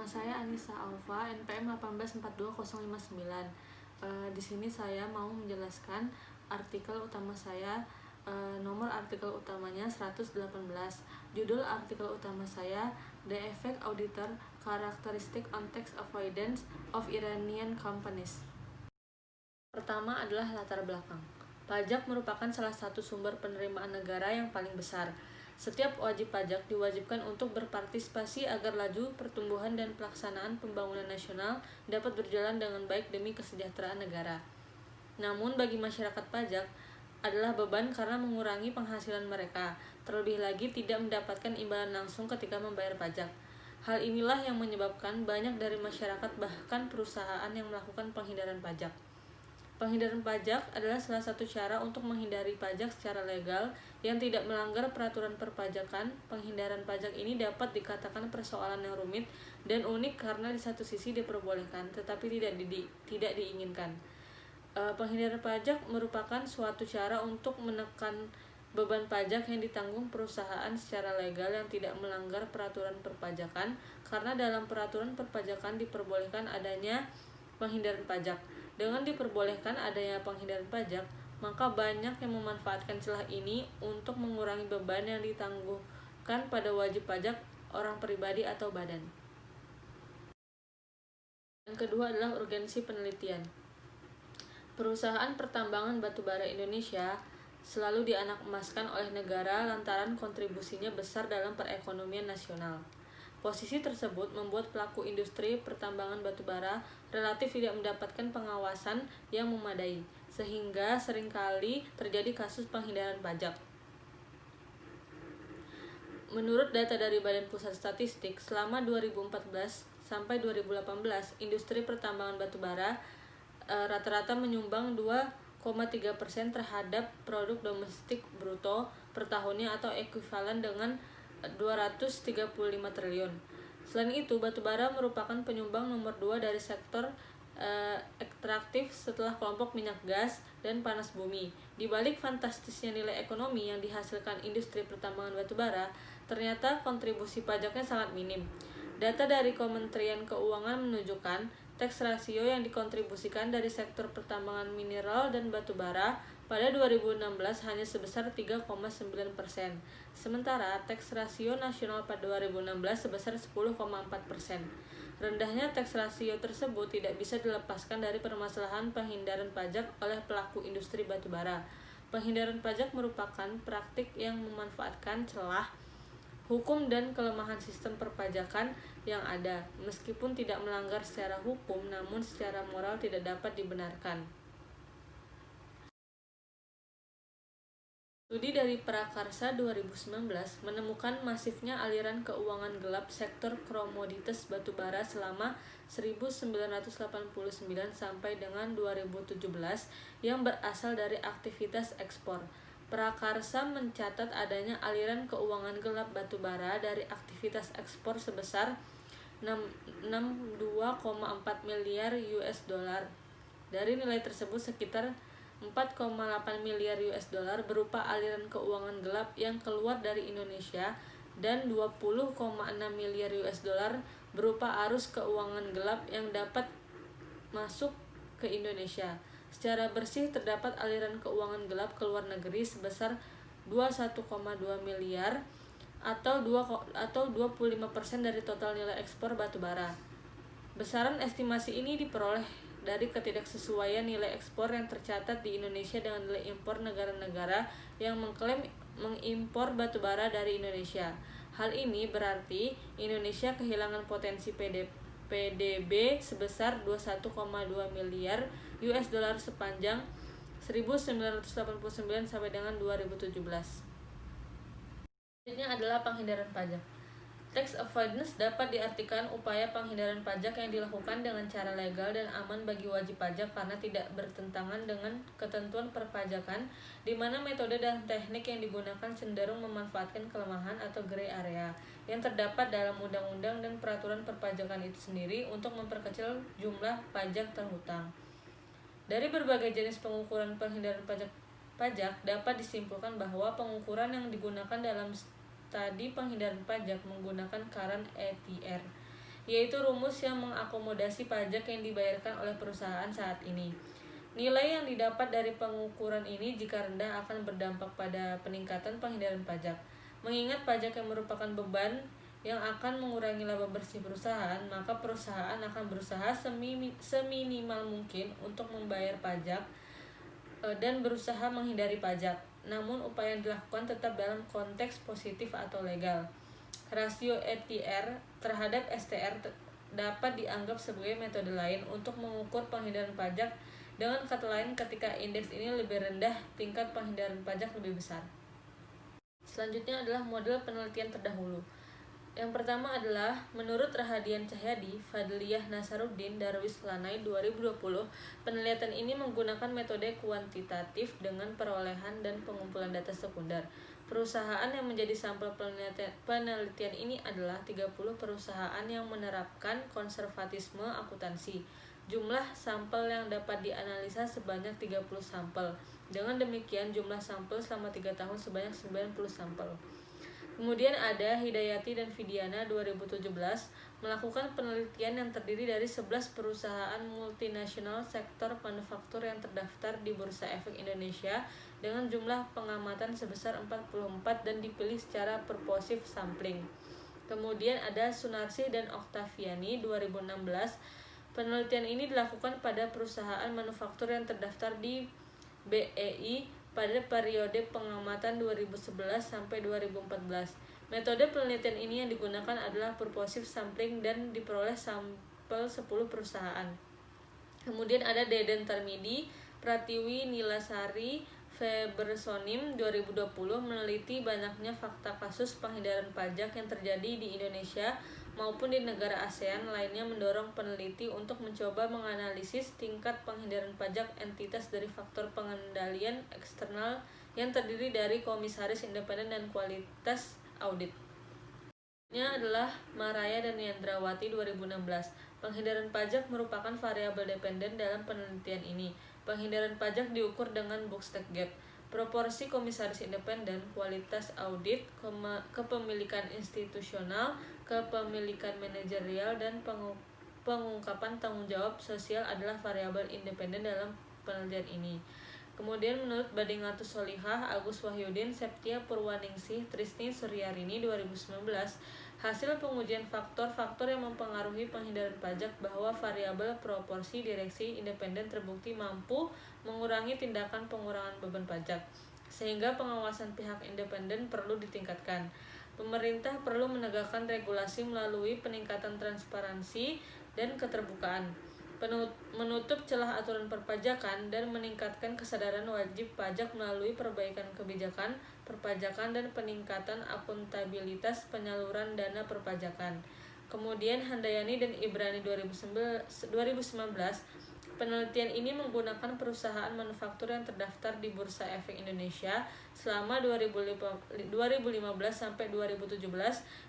Nama saya Anissa Alfa, NPM 1842059. Di sini saya mau menjelaskan artikel utama saya. Nomor artikel utamanya 118. Judul artikel utama saya The Effect Auditor Characteristic on Tax Avoidance of Iranian Companies. Pertama adalah latar belakang. Pajak merupakan salah satu sumber penerimaan negara yang paling besar. Setiap wajib pajak diwajibkan untuk berpartisipasi agar laju pertumbuhan dan pelaksanaan pembangunan nasional dapat berjalan dengan baik demi kesejahteraan negara. Namun bagi masyarakat pajak adalah beban karena mengurangi penghasilan mereka, terlebih lagi tidak mendapatkan imbalan langsung ketika membayar pajak. Hal inilah yang menyebabkan banyak dari masyarakat bahkan perusahaan yang melakukan penghindaran pajak. Penghindaran pajak adalah salah satu cara untuk menghindari pajak secara legal yang tidak melanggar peraturan perpajakan. Penghindaran pajak ini dapat dikatakan persoalan yang rumit dan unik karena di satu sisi diperbolehkan tetapi tidak diinginkan. Penghindaran pajak merupakan suatu cara untuk menekan beban pajak yang ditanggung perusahaan secara legal yang tidak melanggar peraturan perpajakan, karena dalam peraturan perpajakan diperbolehkan adanya penghindaran pajak. Dengan diperbolehkan adanya penghindaran pajak, maka banyak yang memanfaatkan celah ini untuk mengurangi beban yang ditangguhkan pada wajib pajak orang pribadi atau badan. Yang kedua adalah urgensi penelitian. Perusahaan pertambangan batubara Indonesia selalu dianak-emaskan oleh negara lantaran kontribusinya besar dalam perekonomian nasional. Posisi tersebut membuat pelaku industri pertambangan batubara relatif tidak mendapatkan pengawasan yang memadai, sehingga seringkali terjadi kasus penghindaran pajak. Menurut data dari Badan Pusat Statistik, selama 2014 sampai 2018, industri pertambangan batubara rata-rata menyumbang 2,3% terhadap produk domestik bruto per tahunnya atau ekuivalen dengan 235 triliun. Selain itu, batubara merupakan penyumbang nomor 2 dari sektor ekstraktif setelah kelompok minyak gas dan panas bumi. Di balik fantastisnya nilai ekonomi yang dihasilkan industri pertambangan batubara, ternyata kontribusi pajaknya sangat minim. Data dari Kementerian Keuangan menunjukkan tax ratio yang dikontribusikan dari sektor pertambangan mineral dan batubara pada 2016 hanya sebesar 3,9%. Sementara tax ratio nasional pada 2016 sebesar 10,4%. Rendahnya tax ratio tersebut tidak bisa dilepaskan dari permasalahan penghindaran pajak oleh pelaku industri batubara. Penghindaran pajak merupakan praktik yang memanfaatkan celah hukum dan kelemahan sistem perpajakan yang ada, meskipun tidak melanggar secara hukum, namun secara moral tidak dapat dibenarkan. Studi dari Prakarsa 2019 menemukan masifnya aliran keuangan gelap sektor komoditas batubara selama 1989 sampai dengan 2017 yang berasal dari aktivitas ekspor. Prakarsa mencatat adanya aliran keuangan gelap batubara dari aktivitas ekspor sebesar 62,4 miliar US dollar. Dari nilai tersebut sekitar 4,8 miliar US dollar berupa aliran keuangan gelap yang keluar dari Indonesia dan 20,6 miliar US dollar berupa arus keuangan gelap yang dapat masuk ke Indonesia. Secara bersih terdapat aliran keuangan gelap ke luar negeri sebesar 21,2 miliar atau 25% dari total nilai ekspor batubara. Besaran estimasi ini diperoleh dari ketidaksesuaian nilai ekspor yang tercatat di Indonesia dengan nilai impor negara-negara yang mengklaim mengimpor batubara dari Indonesia. Hal ini berarti Indonesia kehilangan potensi PDB sebesar 21,2 miliar US dollar sepanjang 1989 sampai dengan 2017. Selanjutnya adalah penghindaran pajak. Tax avoidance dapat diartikan upaya penghindaran pajak yang dilakukan dengan cara legal dan aman bagi wajib pajak karena tidak bertentangan dengan ketentuan perpajakan, di mana metode dan teknik yang digunakan cenderung memanfaatkan kelemahan atau gray area yang terdapat dalam undang-undang dan peraturan perpajakan itu sendiri untuk memperkecil jumlah pajak terhutang. Dari berbagai jenis pengukuran penghindaran pajak dapat disimpulkan bahwa pengukuran yang digunakan dalam studi penghindaran pajak menggunakan current ATR, yaitu rumus yang mengakomodasi pajak yang dibayarkan oleh perusahaan saat ini. Nilai yang didapat dari pengukuran ini jika rendah akan berdampak pada peningkatan penghindaran pajak. Mengingat pajak yang merupakan beban yang akan mengurangi laba bersih perusahaan, maka perusahaan akan berusaha seminimal mungkin untuk membayar pajak dan berusaha menghindari pajak. Namun upaya yang dilakukan tetap dalam konteks positif atau legal. Rasio ETR terhadap STR dapat dianggap sebagai metode lain untuk mengukur penghindaran pajak. Dengan kata lain, ketika indeks ini lebih rendah, tingkat penghindaran pajak lebih besar. Selanjutnya adalah model penelitian terdahulu. Yang pertama adalah menurut Rahadian Cahyadi, Fadliyah Nasaruddin, Darwis Lanai 2020, penelitian ini menggunakan metode kuantitatif dengan perolehan dan pengumpulan data sekunder. Perusahaan yang menjadi sampel penelitian ini adalah 30 perusahaan yang menerapkan konservatisme akuntansi. Jumlah sampel yang dapat dianalisa sebanyak 30 sampel. Dengan demikian, jumlah sampel selama 3 tahun sebanyak 90 sampel. Kemudian ada Hidayati dan Vidiana 2017 melakukan penelitian yang terdiri dari 11 perusahaan multinasional sektor manufaktur yang terdaftar di Bursa Efek Indonesia dengan jumlah pengamatan sebesar 44 dan dipilih secara purposive sampling. Kemudian ada Sunarsi dan Oktaviani 2016. Penelitian ini dilakukan pada perusahaan manufaktur yang terdaftar di BEI pada periode pengamatan 2011 sampai 2014. Metode penelitian ini yang digunakan adalah purposive sampling dan diperoleh sampel 10 perusahaan. Kemudian ada Deden Tarmidi, Pratiwi Nilasari, Febersonim 2020 meneliti banyaknya fakta kasus penghindaran pajak yang terjadi di Indonesia maupun di negara ASEAN lainnya, mendorong peneliti untuk mencoba menganalisis tingkat penghindaran pajak entitas dari faktor pengendalian eksternal yang terdiri dari komisaris independen dan kualitas audit. Ini adalah Maraya dan Yandrawati 2016. Penghindaran pajak merupakan variabel dependen dalam penelitian ini. Penghindaran pajak diukur dengan Bookstack Gap. Proporsi komisaris independen, kualitas audit, kepemilikan institusional, kepemilikan manajerial, dan pengungkapan tanggung jawab sosial adalah variabel independen dalam penelitian ini. Kemudian menurut Badingatus Solihah, Agus Wahyudin, Septia Purwaningsih, Trisni Suryarini 2019, hasil pengujian faktor-faktor yang mempengaruhi penghindaran pajak bahwa variabel proporsi direksi independen terbukti mampu mengurangi tindakan pengurangan beban pajak, sehingga pengawasan pihak independen perlu ditingkatkan. Pemerintah perlu menegakkan regulasi melalui peningkatan transparansi dan keterbukaan, menutup celah aturan perpajakan, dan meningkatkan kesadaran wajib pajak melalui perbaikan kebijakan perpajakan dan peningkatan akuntabilitas penyaluran dana perpajakan. Kemudian Handayani dan Ibrani 2019, penelitian ini menggunakan perusahaan manufaktur yang terdaftar di Bursa Efek Indonesia selama 2015 sampai 2017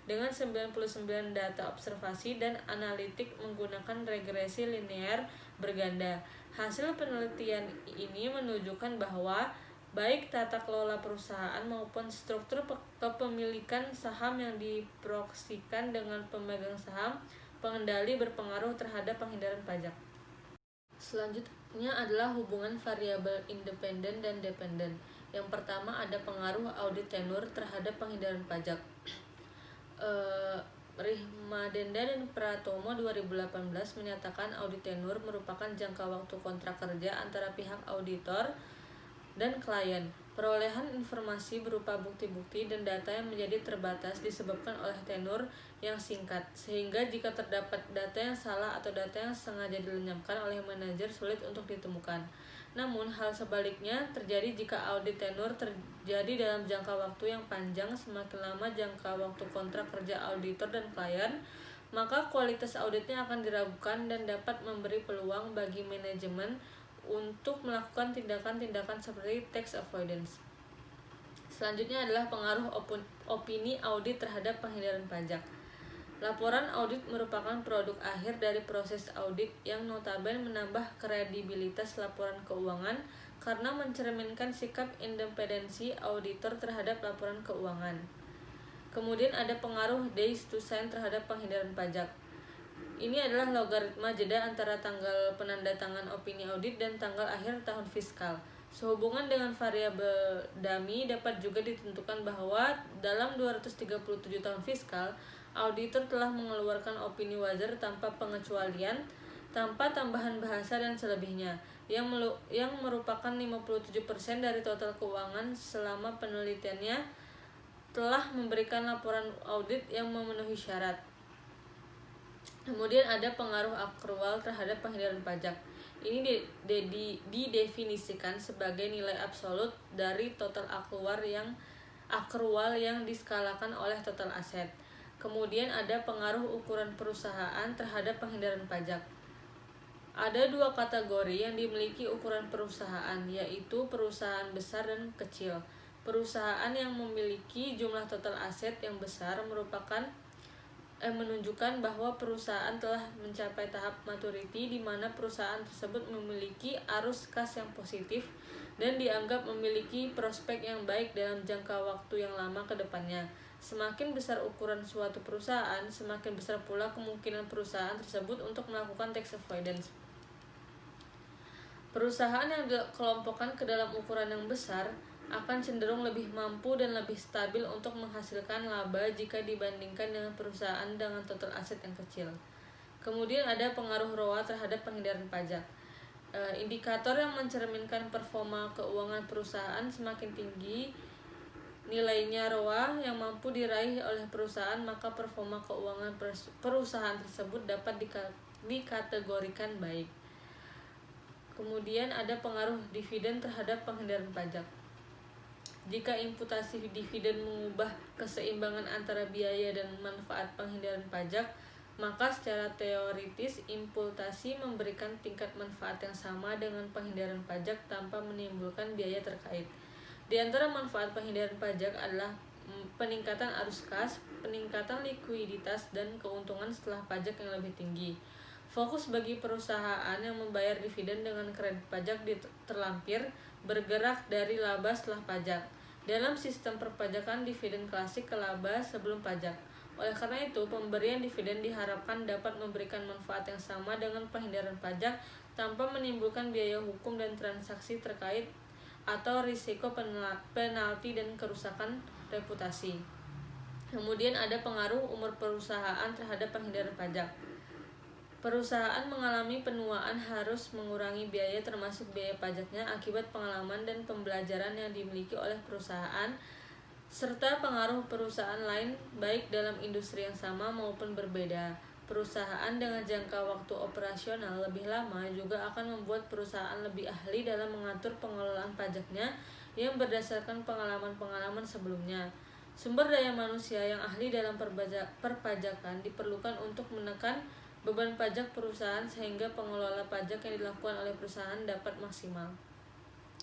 dengan 99 data observasi dan analitik menggunakan regresi linear berganda. Hasil penelitian ini menunjukkan bahwa baik tata kelola perusahaan maupun struktur kepemilikan saham yang diproksikan dengan pemegang saham pengendali berpengaruh terhadap penghindaran pajak. Selanjutnya adalah hubungan variabel independen dan dependen. Yang pertama ada pengaruh audit tenur terhadap penghindaran pajak. Rihmadenda dan Pratomo 2018 menyatakan audit tenur merupakan jangka waktu kontrak kerja antara pihak auditor dan klien. Perolehan informasi berupa bukti-bukti dan data yang menjadi terbatas disebabkan oleh tenur yang singkat, sehingga jika terdapat data yang salah atau data yang sengaja dilenyapkan oleh manajer sulit untuk ditemukan. Namun, hal sebaliknya terjadi jika audit tenur terjadi dalam jangka waktu yang panjang. Semakin lama jangka waktu kontrak kerja auditor dan klien, maka kualitas auditnya akan diragukan dan dapat memberi peluang bagi manajemen untuk melakukan tindakan-tindakan seperti tax avoidance. Selanjutnya adalah pengaruh opini audit terhadap penghindaran pajak. Laporan audit merupakan produk akhir dari proses audit yang notabene menambah kredibilitas laporan keuangan karena mencerminkan sikap independensi auditor terhadap laporan keuangan. Kemudian ada pengaruh days to sign terhadap penghindaran pajak. Ini adalah logaritma jeda antara tanggal penandatangan opini audit dan tanggal akhir tahun fiskal. Sehubungan dengan variabel dummy dapat juga ditentukan bahwa dalam 237 tahun fiskal, auditor telah mengeluarkan opini wajar tanpa pengecualian, tanpa tambahan bahasa dan selebihnya, yang merupakan 57% dari total keuangan selama penelitiannya telah memberikan laporan audit yang memenuhi syarat. Kemudian ada pengaruh akrual terhadap penghindaran pajak. Ini didefinisikan sebagai nilai absolut dari total akrual yang diskalakan oleh total aset. Kemudian ada pengaruh ukuran perusahaan terhadap penghindaran pajak. Ada dua kategori yang dimiliki ukuran perusahaan, yaitu perusahaan besar dan kecil. Perusahaan yang memiliki jumlah total aset yang besar menunjukkan bahwa perusahaan telah mencapai tahap maturity di mana perusahaan tersebut memiliki arus kas yang positif dan dianggap memiliki prospek yang baik dalam jangka waktu yang lama ke depannya. Semakin besar ukuran suatu perusahaan, semakin besar pula kemungkinan perusahaan tersebut untuk melakukan tax avoidance. Perusahaan yang dikelompokkan ke dalam ukuran yang besar akan cenderung lebih mampu dan lebih stabil untuk menghasilkan laba jika dibandingkan dengan perusahaan dengan total aset yang kecil. Kemudian ada pengaruh ROA terhadap penghindaran pajak. Indikator yang mencerminkan performa keuangan perusahaan semakin tinggi nilainya ROA yang mampu diraih oleh perusahaan, maka performa keuangan perusahaan tersebut dapat dikategorikan baik. Kemudian ada pengaruh dividen terhadap penghindaran pajak. Jika imputasi dividen mengubah keseimbangan antara biaya dan manfaat penghindaran pajak, maka secara teoritis imputasi memberikan tingkat manfaat yang sama dengan penghindaran pajak tanpa menimbulkan biaya terkait. Di antara manfaat penghindaran pajak adalah peningkatan arus kas, peningkatan likuiditas, dan keuntungan setelah pajak yang lebih tinggi. Fokus bagi perusahaan yang membayar dividen dengan kredit pajak terlampir bergerak dari laba setelah pajak. Dalam sistem perpajakan, dividen klasik ke laba sebelum pajak. Oleh karena itu, pemberian dividen diharapkan dapat memberikan manfaat yang sama dengan penghindaran pajak tanpa menimbulkan biaya hukum dan transaksi terkait atau risiko penalti dan kerusakan reputasi. Kemudian ada pengaruh umur perusahaan terhadap penghindaran pajak. Perusahaan mengalami penuaan harus mengurangi biaya termasuk biaya pajaknya akibat pengalaman dan pembelajaran yang dimiliki oleh perusahaan serta pengaruh perusahaan lain baik dalam industri yang sama maupun berbeda. Perusahaan dengan jangka waktu operasional lebih lama juga akan membuat perusahaan lebih ahli dalam mengatur pengelolaan pajaknya yang berdasarkan pengalaman-pengalaman sebelumnya. Sumber daya manusia yang ahli dalam perpajakan diperlukan untuk menekan beban pajak perusahaan sehingga pengelola pajak yang dilakukan oleh perusahaan dapat maksimal.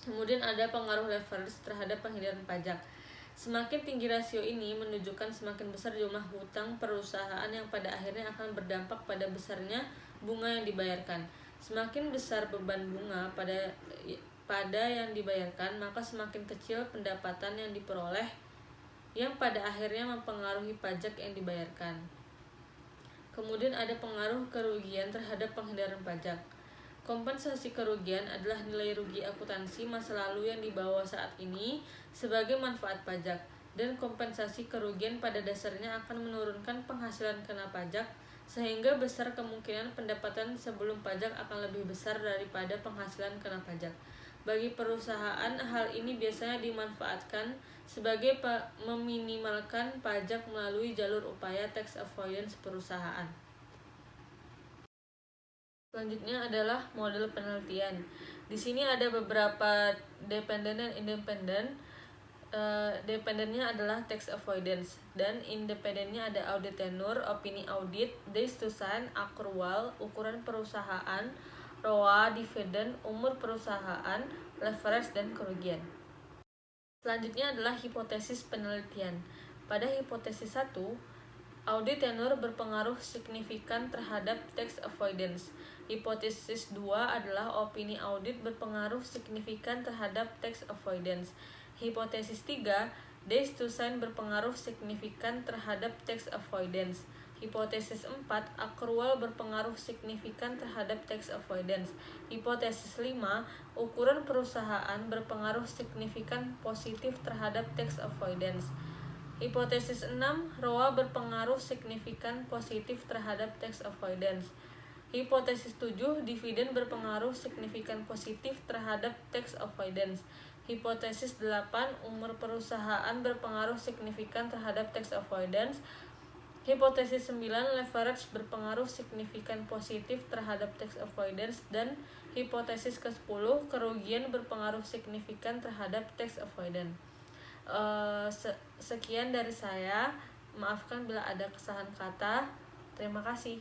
Kemudian ada pengaruh leverage terhadap penghindaran pajak. Semakin tinggi rasio ini menunjukkan semakin besar jumlah hutang perusahaan yang pada akhirnya akan berdampak pada besarnya bunga yang dibayarkan. Semakin besar beban bunga pada yang dibayarkan, maka semakin kecil pendapatan yang diperoleh yang pada akhirnya mempengaruhi pajak yang dibayarkan. Kemudian ada pengaruh kerugian terhadap penghindaran pajak. Kompensasi kerugian adalah nilai rugi akuntansi masa lalu yang dibawa saat ini sebagai manfaat pajak, dan kompensasi kerugian pada dasarnya akan menurunkan penghasilan kena pajak sehingga besar kemungkinan pendapatan sebelum pajak akan lebih besar daripada penghasilan kena pajak. Bagi perusahaan, hal ini biasanya dimanfaatkan sebagai meminimalkan pajak melalui jalur upaya tax avoidance perusahaan. Selanjutnya adalah model penelitian. Di sini ada beberapa dependen dan independen. Dependennya adalah tax avoidance dan independennya ada audit tenure, opini audit, days to sign, akrual, ukuran perusahaan, ROA, dividen, umur perusahaan, leverage, dan kerugian. Selanjutnya adalah hipotesis penelitian. Pada hipotesis 1, audit tenure berpengaruh signifikan terhadap tax avoidance. Hipotesis 2 adalah opini audit berpengaruh signifikan terhadap tax avoidance. Hipotesis 3, days to sign berpengaruh signifikan terhadap tax avoidance. Hipotesis 4, akrual berpengaruh signifikan terhadap tax avoidance. Hipotesis 5, ukuran perusahaan berpengaruh signifikan positif terhadap tax avoidance. Hipotesis 6, ROA berpengaruh signifikan positif terhadap tax avoidance. Hipotesis 7, dividen berpengaruh signifikan positif terhadap tax avoidance. Hipotesis 8, umur perusahaan berpengaruh signifikan terhadap tax avoidance. Hipotesis 9, leverage berpengaruh signifikan positif terhadap tax avoidance. Dan hipotesis ke-10, kerugian berpengaruh signifikan terhadap tax avoidance. Sekian dari saya. Maafkan bila ada kesalahan kata. Terima kasih.